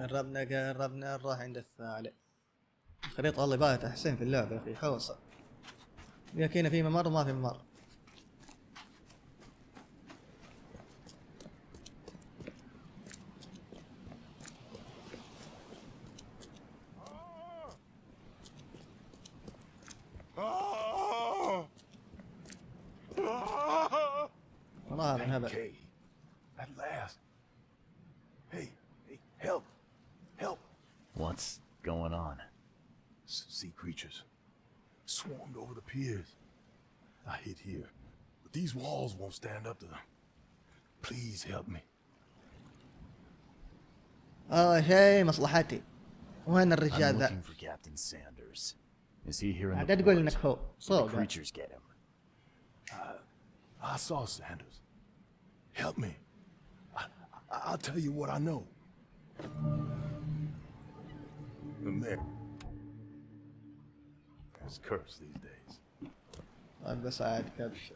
قربنا نروح عند الثالث. الخريطة والله يبغى تحسين في اللعبة يا اخي، حوصة ياكينا في ممر وما في ممر. والله هذا هبل. At last. Hey, help. What's going on? Sea creatures swarmed over the piers. I hid here, but these walls won't stand up to them. Please help me. شيء مصلحتي. وين الرجال I'm ذا؟ looking for Captain Sanders. Is he here in the عاد تقول port? انك هو The صوت. creatures get him. I saw Sanders. Help me. I'll tell you what I know. The man is cursed these days. بس عاد كبش.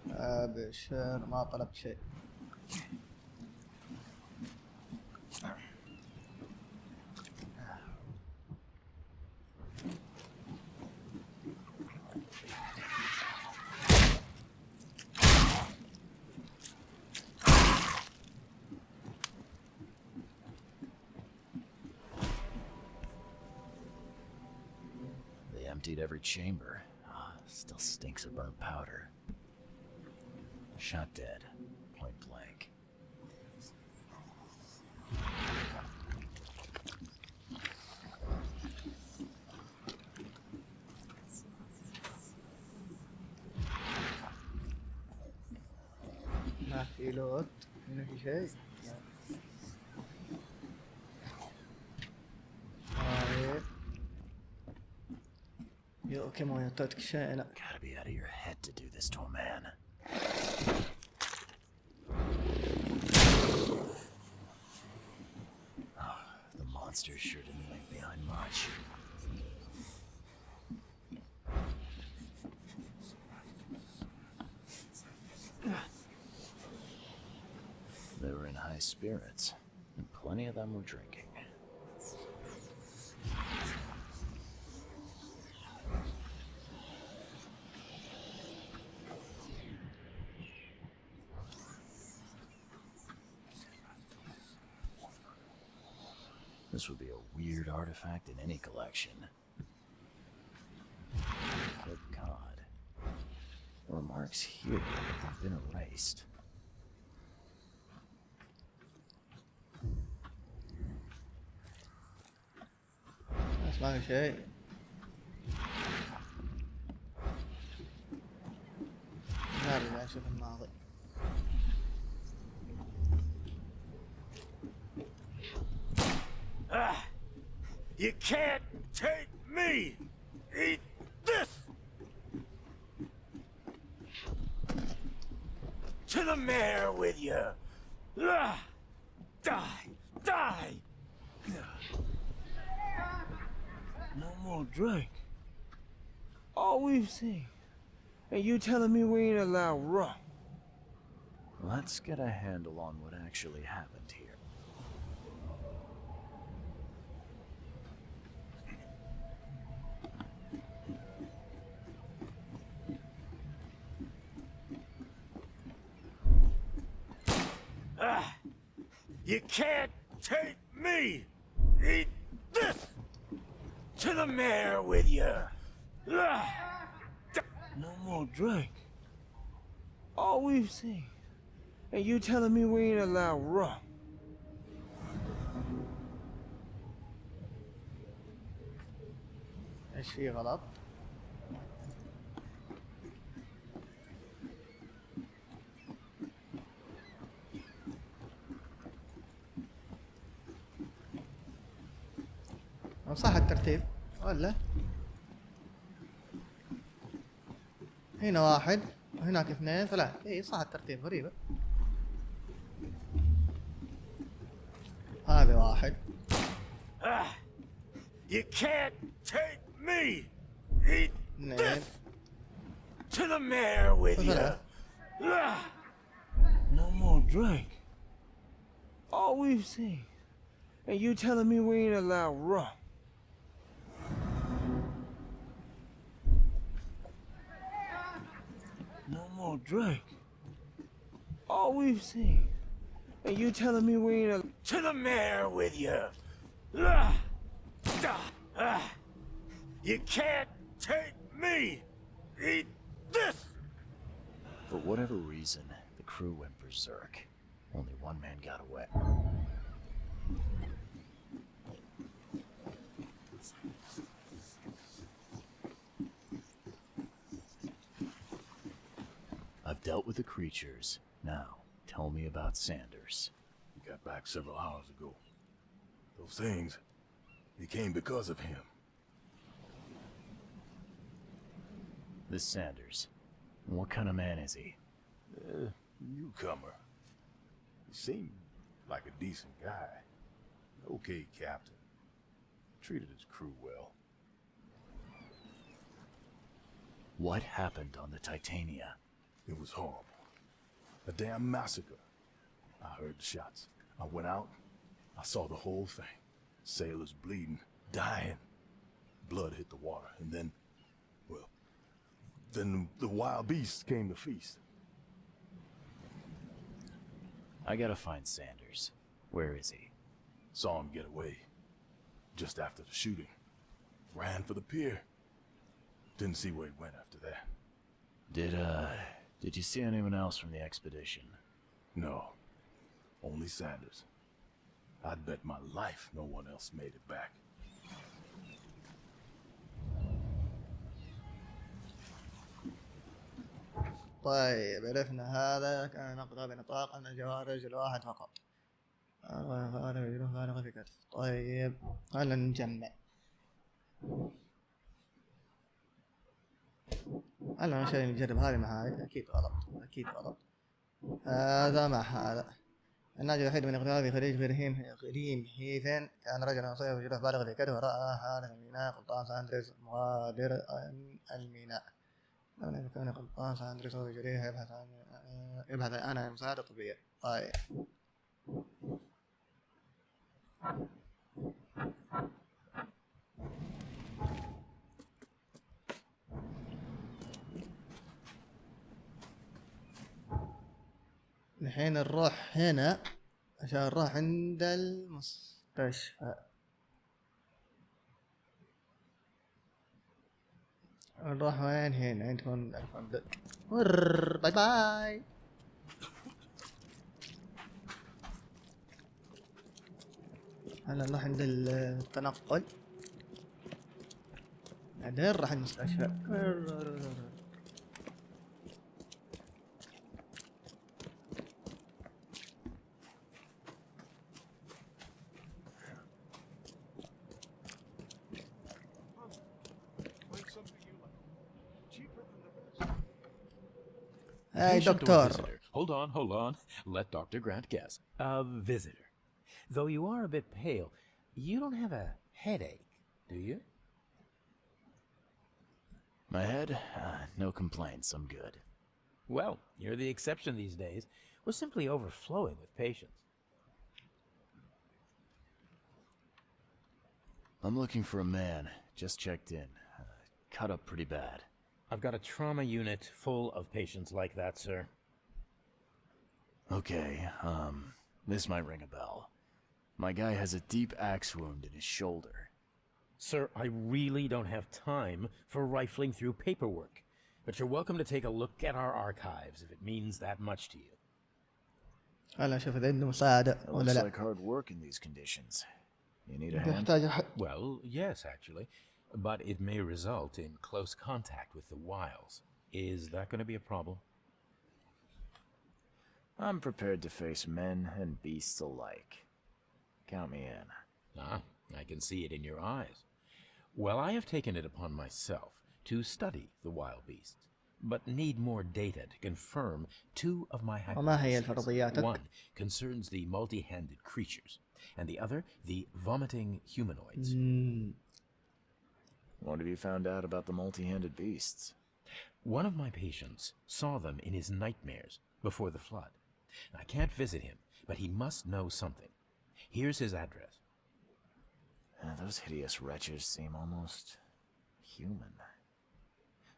ابشر ما طلبت شيء. Emptied every chamber. Still stinks of burnt powder. Shot dead. Point blank. ما في لوت. هنا في شيء. كم يعطيك شيء أنا. Gotta be out of your head to do this to a man. Oh, the monster sure didn't leave behind much. They were in high spirits, and plenty of them were drinking. This would be a weird artifact in any collection. Good God. There were marks here, but they've been erased. ما في شيء. نرجع نشوف الماضي. You can't take me! Eat this! To the mayor with you! Die! No more drink. All we've seen. And you telling me we ain't allowed rum? Let's get a handle on what actually happened here. You can't take me! Eat this! To the mayor with you! No more drink. All we've seen. And you telling me we ain't allowed rum? ايش في غلط؟ صح الترتيب ولا؟ هنا واحد وهناك اثنين ثلاثة. اي صح الترتيب. غريبة. هذا واحد. You can't take me. Eat this. To the mayor with you. No more more drink. All we've seen. And you telling me we ain't allowed rum? No more drink. All we've seen. And you telling me we ain't allowed... To the mayor with you. You can't take me. Eat this. For whatever reason, the crew went berserk. Only one man got away. I've dealt with the creatures. Now, tell me about Sanders. He got back several hours ago. Those things, they came because of him. This Sanders, what kind of man is he? Newcomer. He seemed like a decent guy. Okay, Captain. Treated his crew well. What happened on the Titania? It was horrible. A damn massacre. I heard the shots. I went out. I saw the whole thing. Sailors bleeding, dying. Blood hit the water, and then, well, then the wild beasts came to feast. I gotta find Sanders. Where is he? Saw him get away. Just after the shooting. Ran for the pier. Didn't see where he went after that. Did you see anyone else from the expedition? No. Only Sanders. I'd bet my life no one else made it back. طيب عرفنا هذا كان نقطة بنطاق أن الجوارج الواحد فقط. في كتف. طيب خلنا نجمع. أنا شيء نجرب هذه مع هذه أكيد غلط أكيد غلط. هذا مع هذا. الناجي الوحيد من اغتراب خليج غريم هيثن كان رجلا صيف وجروح بالغ في كتفه رأى حالة الميناء قبطان ساندريس مغادر الميناء. لو كان قبطان ساندريس وجريه يبحث عن مساعدة طبية. طيب الحين نروح هنا عشان نروح عند المستشفى. نروح وين؟ هنا عندكم الفندق. باي باي. هلا نروح عند التنقل. بعدين نروح المستشفى. Hey, Patient or doctor. visitor? Hold on. Let Dr. Grant guess. A visitor. Though you are a bit pale, you don't have a headache, do you? My head? No complaints, I'm good. Well, you're the exception these days. We're simply overflowing with patients. I'm looking for a man. Just checked in. Cut up pretty bad. I've got a trauma unit full of patients like that, sir. Okay, this might ring a bell. My guy has a deep axe wound in his shoulder. Sir, I really don't have time for rifling through paperwork, but you're welcome to take a look at our archives if it means that much to you. هلا شوف إذا عنده مساعدة ولا Looks لا. like hard work in these conditions. You need a hand? يحتاج أحد. Well, yes, actually, but it may result in close contact with the wilds. Is that going to be a problem? I'm prepared to face men and beasts alike. Count me in. Ah, I can see it in your eyes. Well, I have taken it upon myself to study the wild beasts, but need more data to confirm two of my وما هي hypotheses. فرضياتك؟ One concerns the multi-handed creatures, and the other the vomiting humanoids. What have you found out about the multi-handed beasts? One of my patients saw them in his nightmares before the flood. I can't visit him, but he must know something. Here's his address. Those hideous wretches seem almost human.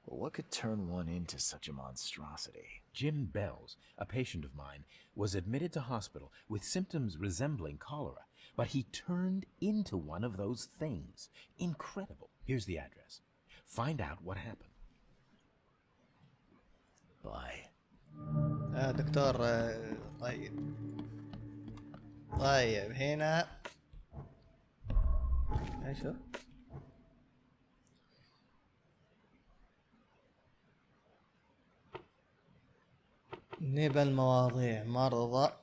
What could turn one into such a monstrosity? Jim Bells, a patient of mine, was admitted to hospital with symptoms resembling cholera, but he turned into one of those things. Incredible. Here's the address. Find out what happened. Bye. دكتور طيب. طيب هنا ايش هو؟ نبى المواضيع مرضى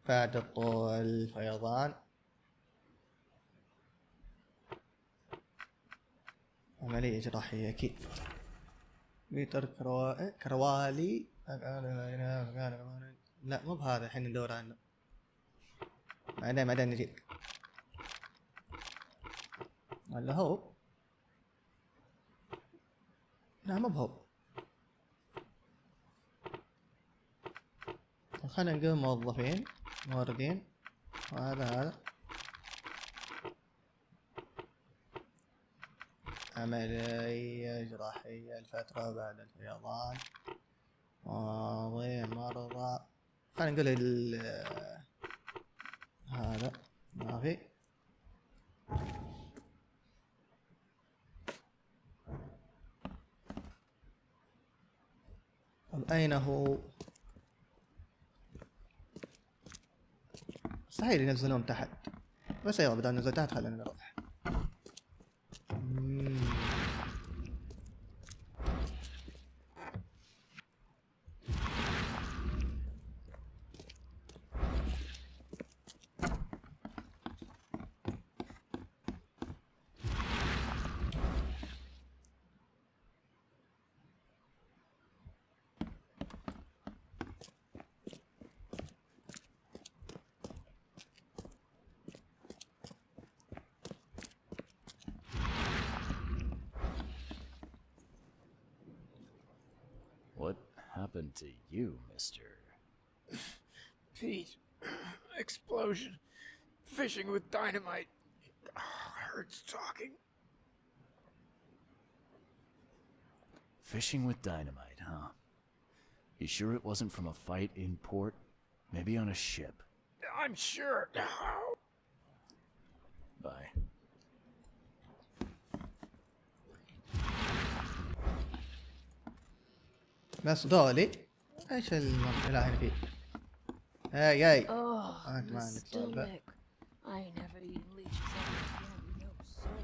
بعد الفيضان، عملية جراحية أكيد. بيتر كروالي لا مو بهذا الحين ندور عنه، بعدين نجيك. ولا هو؟ لا مو بهو. خلينا نقول موظفين موردين، وهذا عملية جراحية الفترة بعد الفيضان، مواضيع مرضى. خلينا نقول هذا ما في. أين هو؟ مستحيل ينزلون تحت، بس ايوه بدنا ننزل تحت. خلينا نروح. What happened to you, mister? Pete. Explosion. Fishing with dynamite. Hurts talking. Fishing with dynamite, huh? You sure it wasn't from a fight in port? Maybe on a ship? I'm sure. Bye. بس دولي ايش المشكلة هنا فيه؟ هاي Oh, أنت ما عندك صعوبة. stomach. I ain't never eaten leeches ever again, no sir.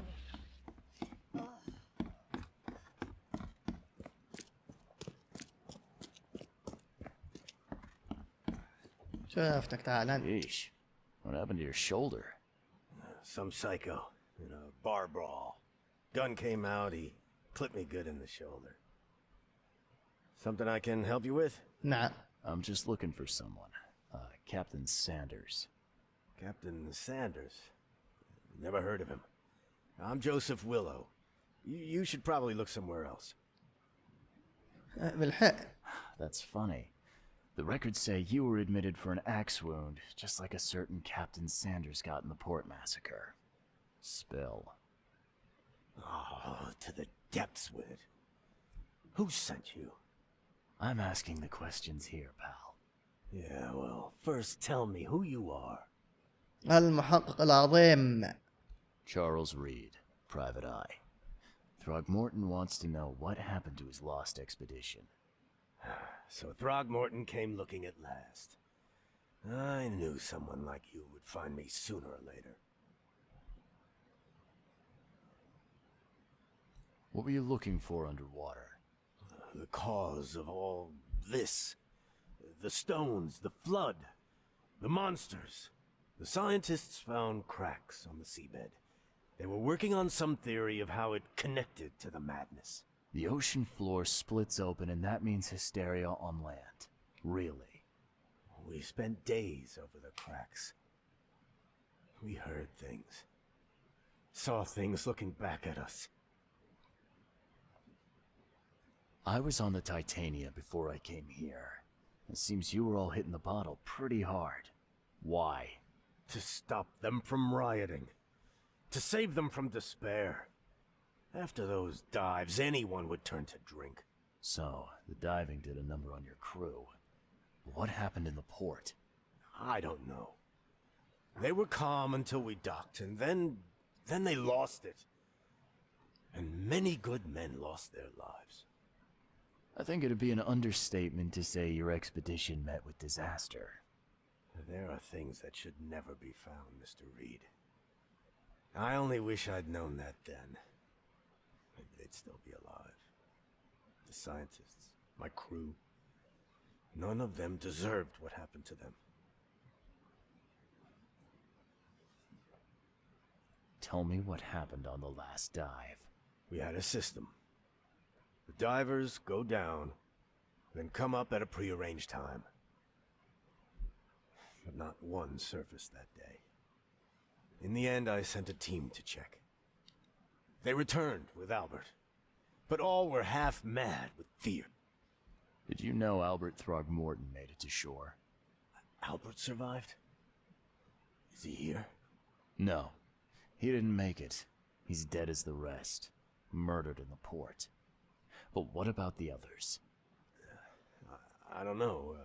شفتك تعال. Yeesh. What happened to your shoulder? Some psycho in a bar brawl. Gun came out, he clipped me good in the shoulder. Something I can help you with? نعم. I'm just looking for someone. Captain Sanders. Captain Sanders? Never heard of him. I'm Joseph Willow. You should probably look somewhere else. بالحق. That's funny. The records say you were admitted for an axe wound, just like a certain Captain Sanders got in the port massacre. Spill. Oh, to the depths with it. Who sent you? I'm asking the questions here, pal. Yeah, well, first tell me who you are. المحقق العظيم. Charles Reed, Private Eye. Throgmorton wants to know what happened to his lost expedition. So Throgmorton came looking at last. I knew someone like you would find me sooner or later. What were you looking for underwater? The cause of all this. The stones, the flood, the monsters. The scientists found cracks on the seabed. They were working on some theory of how it connected to the madness. The ocean floor splits open and that means hysteria on land. Really? We spent days over the cracks. We heard things. Saw things looking back at us. I was on the Titania before I came here. It seems you were all hitting the bottle pretty hard. Why? To stop them from rioting. To save them from despair. After those dives, anyone would turn to drink. So, the diving did a number on your crew. What happened in the port? I don't know. They were calm until we docked, and then they lost it. And many good men lost their lives. I think it'd be an understatement to say your expedition met with disaster. There are things that should never be found, Mr. Reed. I only wish I'd known that then. Maybe they'd still be alive. The scientists, my crew, none of them deserved what happened to them. Tell me what happened on the last dive. We had a system. The divers go down, then come up at a prearranged time. But not one surfaced that day. In the end, I sent a team to check. They returned with Albert, but all were half mad with fear. Did you know Albert Throgmorton made it to shore? Albert survived? Is he here? No, he didn't make it. He's dead as the rest, murdered in the port. But what about the others? I don't know.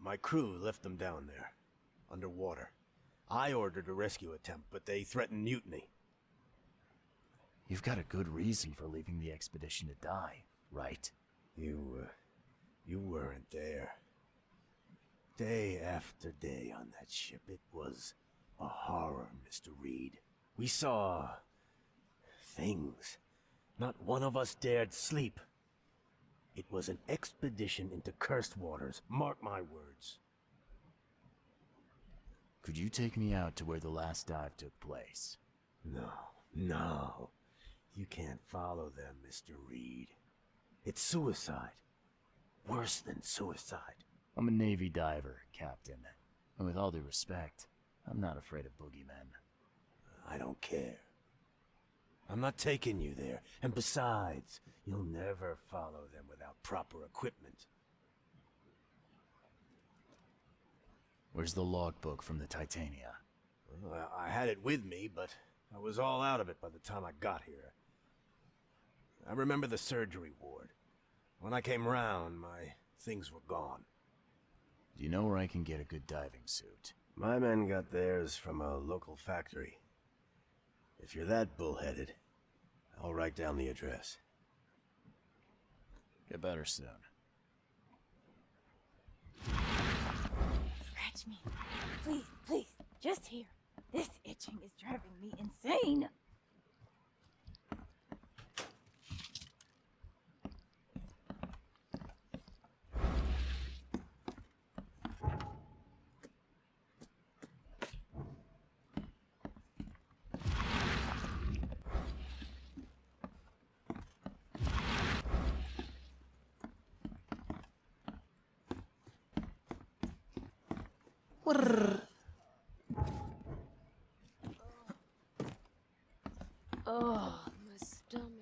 My crew left them down there, underwater. I ordered a rescue attempt, but they threatened mutiny. You've got a good reason for leaving the expedition to die, right? You weren't there. Day after day on that ship, it was a horror, Mr. Reed. We saw things. Not one of us dared sleep. It was an expedition into cursed waters, mark my words. Could you take me out to where the last dive took place? No. You can't follow them, Mr. Reed. It's suicide. Worse than suicide. I'm a Navy diver, Captain. And with all due respect, I'm not afraid of boogeymen. I don't care. I'm not taking you there. And besides, you'll never follow them without proper equipment. Where's the logbook from the Titania? Well, I had it with me, but I was all out of it by the time I got here. I remember the surgery ward. When I came round, my things were gone. Do you know where I can get a good diving suit? My men got theirs from a local factory. If you're that bullheaded, I'll write down the address. Get better soon. Scratch me. Please, please, just here. This itching is driving me insane. Oh, my stomach.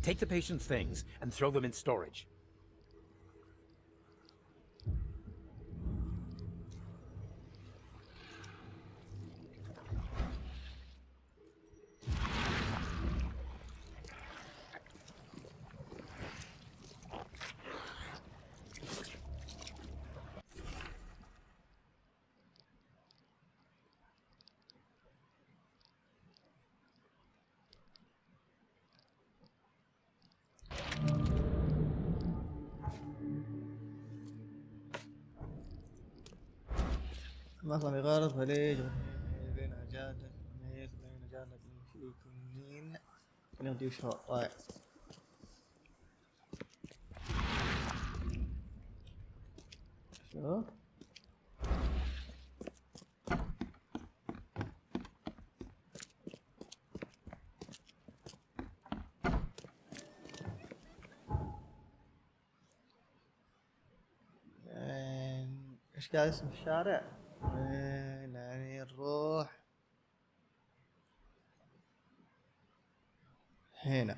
Take the patient's things and throw them in storage. مخزن غارض فليج بين أجادة ميز بين أجادة في كنين نغدي وشهر ضائع ايش قال اسم الشارع؟ وين يعني نروح؟ هنا